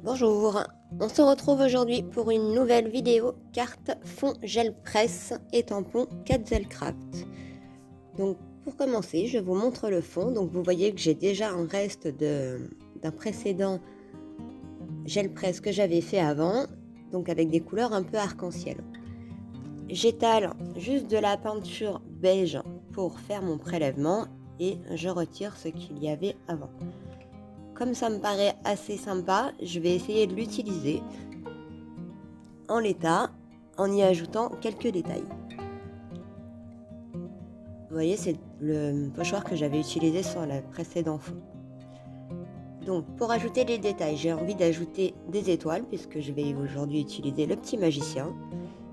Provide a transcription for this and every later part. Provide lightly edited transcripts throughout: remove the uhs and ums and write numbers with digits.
Bonjour, on se retrouve aujourd'hui pour une nouvelle vidéo carte fond gel presse et tampon Quetzalcraft. Donc pour commencer, je vous montre le fond. Donc vous voyez que j'ai déjà un reste d'un précédent gel presse que j'avais fait avant, donc avec des couleurs un peu arc-en-ciel. J'étale juste de la peinture beige pour faire mon prélèvement et je retire ce qu'il y avait avant. Comme ça me paraît assez sympa, je vais essayer de l'utiliser en l'état en y ajoutant quelques détails. Vous voyez, c'est le pochoir que j'avais utilisé sur le précédent fond. Donc pour ajouter les détails, j'ai envie d'ajouter des étoiles puisque je vais aujourd'hui utiliser le petit magicien.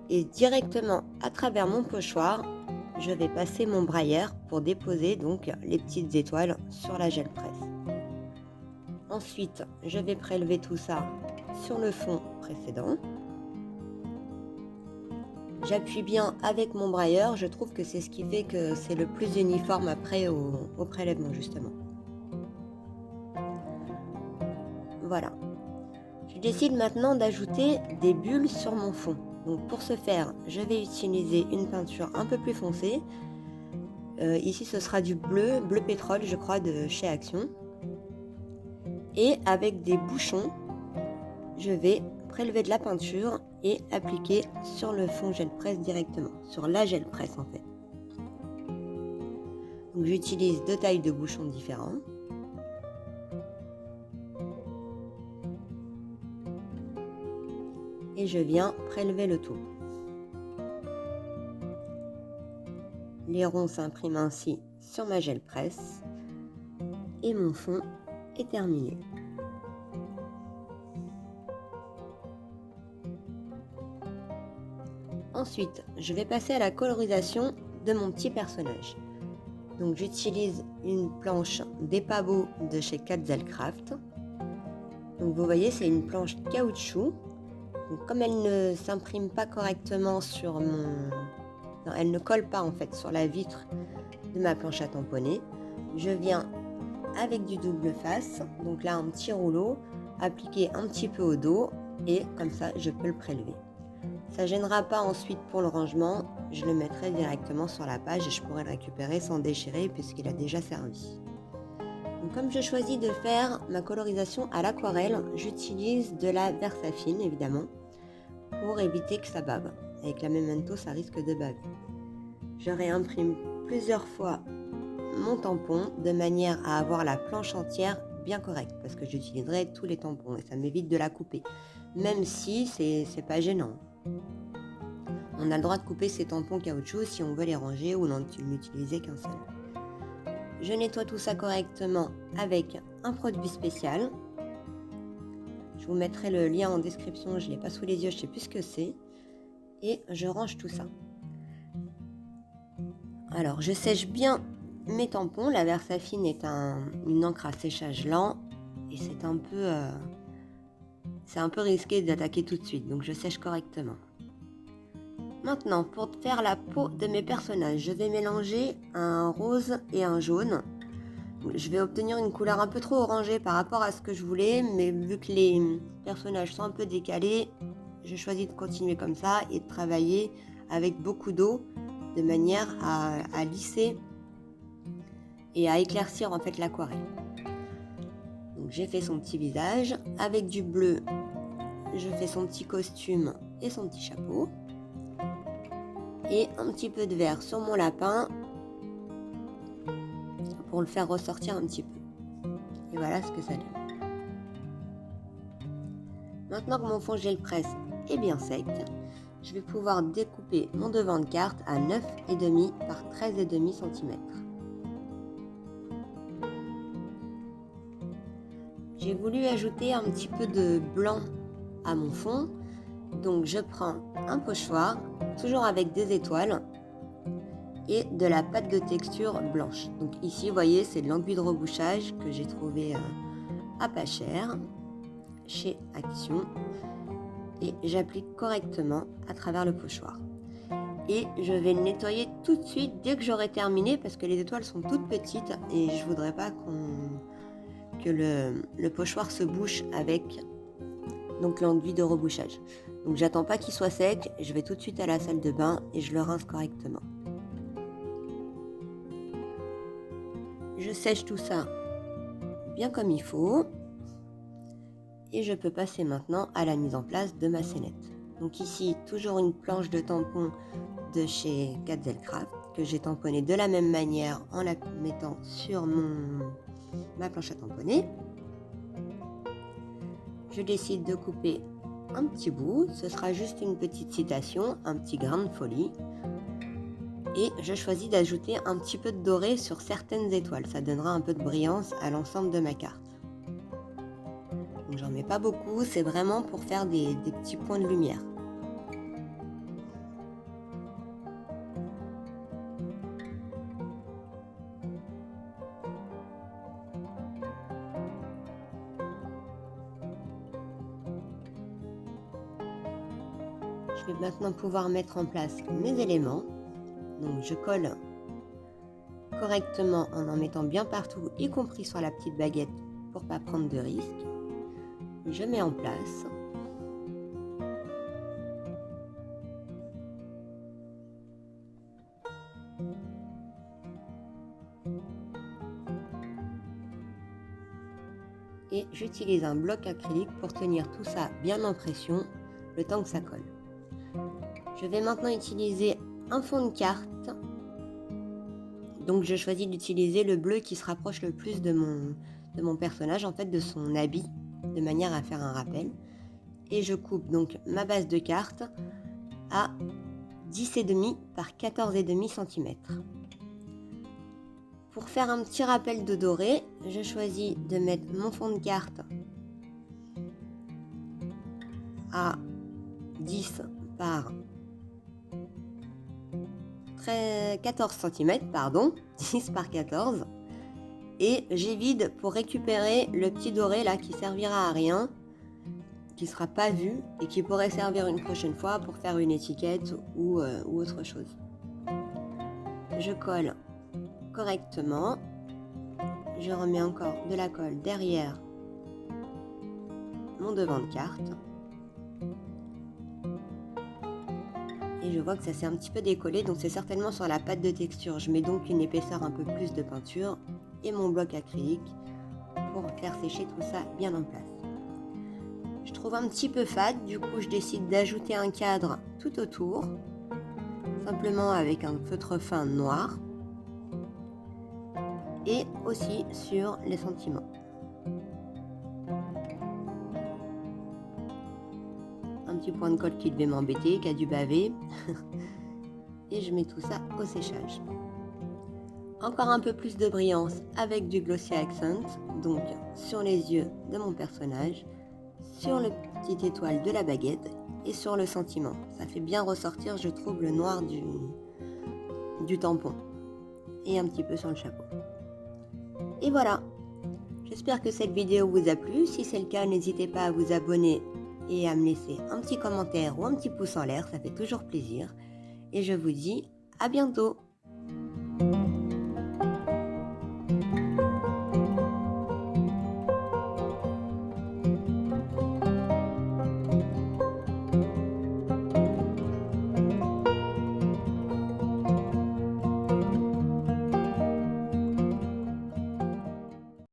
Et directement à travers mon pochoir, je vais passer mon brailleur pour déposer donc les petites étoiles sur la gel presse. Ensuite, je vais prélever tout ça sur le fond précédent. J'appuie bien avec mon brailleur, je trouve que c'est ce qui fait que c'est le plus uniforme après au prélèvement justement. Voilà. Je décide maintenant d'ajouter des bulles sur mon fond. Donc pour ce faire, je vais utiliser une peinture un peu plus foncée. Ici ce sera du bleu pétrole je crois de chez Action. Et avec des bouchons, je vais prélever de la peinture et appliquer sur le fond gel presse directement, sur la gel presse en fait. Donc j'utilise deux tailles de bouchons différents. Et je viens prélever le tout. Les ronds s'impriment ainsi sur ma gel presse et mon fond est terminé. Ensuite, je vais passer à la colorisation de mon petit personnage. Donc j'utilise une planche d'Epabo de chez Quetzalcraft. Donc vous voyez, c'est une planche caoutchouc. Donc, comme elle ne s'imprime pas correctement sur mon... Non, elle ne colle pas en fait sur la vitre de ma planche à tamponner, je viens avec du double face, donc là un petit rouleau, appliquer un petit peu au dos et comme ça je peux le prélever. Ça gênera pas ensuite pour le rangement, je le mettrai directement sur la page et je pourrai le récupérer sans déchirer puisqu'il a déjà servi. Donc, comme je choisis de faire ma colorisation à l'aquarelle, j'utilise de la Versafine évidemment pour éviter que ça bave. Avec la Memento, ça risque de baver. Je réimprime plusieurs fois mon tampon de manière à avoir la planche entière bien correcte parce que j'utiliserai tous les tampons et ça m'évite de la couper. Même si c'est pas gênant. On a le droit de couper ces tampons caoutchouc si on veut les ranger ou n'utiliser qu'un seul. Je nettoie tout ça correctement avec un produit spécial. Je vous mettrai le lien en description, je ne l'ai pas sous les yeux, je ne sais plus ce que c'est. Et je range tout ça. Alors, je sèche bien mes tampons. La Versafine est une encre à séchage lent et c'est un peu risqué d'attaquer tout de suite, donc je sèche correctement. Maintenant, pour faire la peau de mes personnages, je vais mélanger un rose et un jaune. Je vais obtenir une couleur un peu trop orangée par rapport à ce que je voulais, mais vu que les personnages sont un peu décalés, je choisis de continuer comme ça et de travailler avec beaucoup d'eau de manière à lisser et à éclaircir en fait l'aquarelle. Donc j'ai fait son petit visage. Avec du bleu, je fais son petit costume et son petit chapeau. Et un petit peu de vert sur mon lapin pour le faire ressortir un petit peu. Et voilà ce que ça donne. Maintenant que mon fond gel presse est bien sec, je vais pouvoir découper mon devant de carte à 9,5 par 13,5 cm. J'ai voulu ajouter un petit peu de blanc à mon fond, donc je prends un pochoir, toujours avec des étoiles, et de la pâte de texture blanche. Donc ici, vous voyez, c'est de l'enduit de rebouchage que j'ai trouvé à pas cher, chez Action. Et j'applique correctement à travers le pochoir. Et je vais le nettoyer tout de suite dès que j'aurai terminé parce que les étoiles sont toutes petites et je voudrais pas que le pochoir se bouche avec donc l'enduit de rebouchage. Donc j'attends pas qu'il soit sec, je vais tout de suite à la salle de bain et je le rince correctement. Je sèche tout ça bien comme il faut et je peux passer maintenant à la mise en place de ma scénette. Donc ici, toujours une planche de tampon de chez Katzelcraft que j'ai tamponné de la même manière en la mettant sur ma planche à tamponner. Je décide de couper un petit bout, ce sera juste une petite citation, un petit grain de folie. Et je choisis d'ajouter un petit peu de doré sur certaines étoiles, ça donnera un peu de brillance à l'ensemble de ma carte. Donc j'en mets pas beaucoup, c'est vraiment pour faire des petits points de lumière. Je vais maintenant pouvoir mettre en place mes éléments. Donc je colle correctement en mettant bien partout, y compris sur la petite baguette pour pas prendre de risques. Je mets en place. Et j'utilise un bloc acrylique pour tenir tout ça bien en pression le temps que ça colle. Je vais maintenant utiliser un fond de carte. Donc je choisis d'utiliser le bleu qui se rapproche le plus de mon personnage, en fait de son habit, de manière à faire un rappel. Et je coupe donc ma base de carte à 10,5 par 14,5 cm. Pour faire un petit rappel de doré, je choisis de mettre mon fond de carte à 10 par 14 cm, pardon, 10 par 14, et j'évite pour récupérer le petit doré là qui servira à rien, qui sera pas vu et qui pourrait servir une prochaine fois pour faire une étiquette ou autre chose. Je colle correctement, je remets encore de la colle derrière mon devant de carte. Et je vois que ça s'est un petit peu décollé, donc c'est certainement sur la pâte de texture. Je mets donc une épaisseur un peu plus de peinture et mon bloc acrylique pour faire sécher tout ça bien en place. Je trouve un petit peu fade, du coup je décide d'ajouter un cadre tout autour, simplement avec un feutre fin noir et aussi sur les sentiments. Un petit point de colle qui devait m'embêter, qui a dû baver. Et je mets tout ça au séchage. Encore un peu plus de brillance avec du Glossy Accent, donc sur les yeux de mon personnage, sur le petit étoile de la baguette et sur le sentiment. Ça fait bien ressortir, je trouve, le noir du tampon. Et un petit peu sur le chapeau. Et voilà. J'espère que cette vidéo vous a plu. Si c'est le cas, n'hésitez pas à vous abonner et à me laisser un petit commentaire ou un petit pouce en l'air, ça fait toujours plaisir. Et je vous dis à bientôt.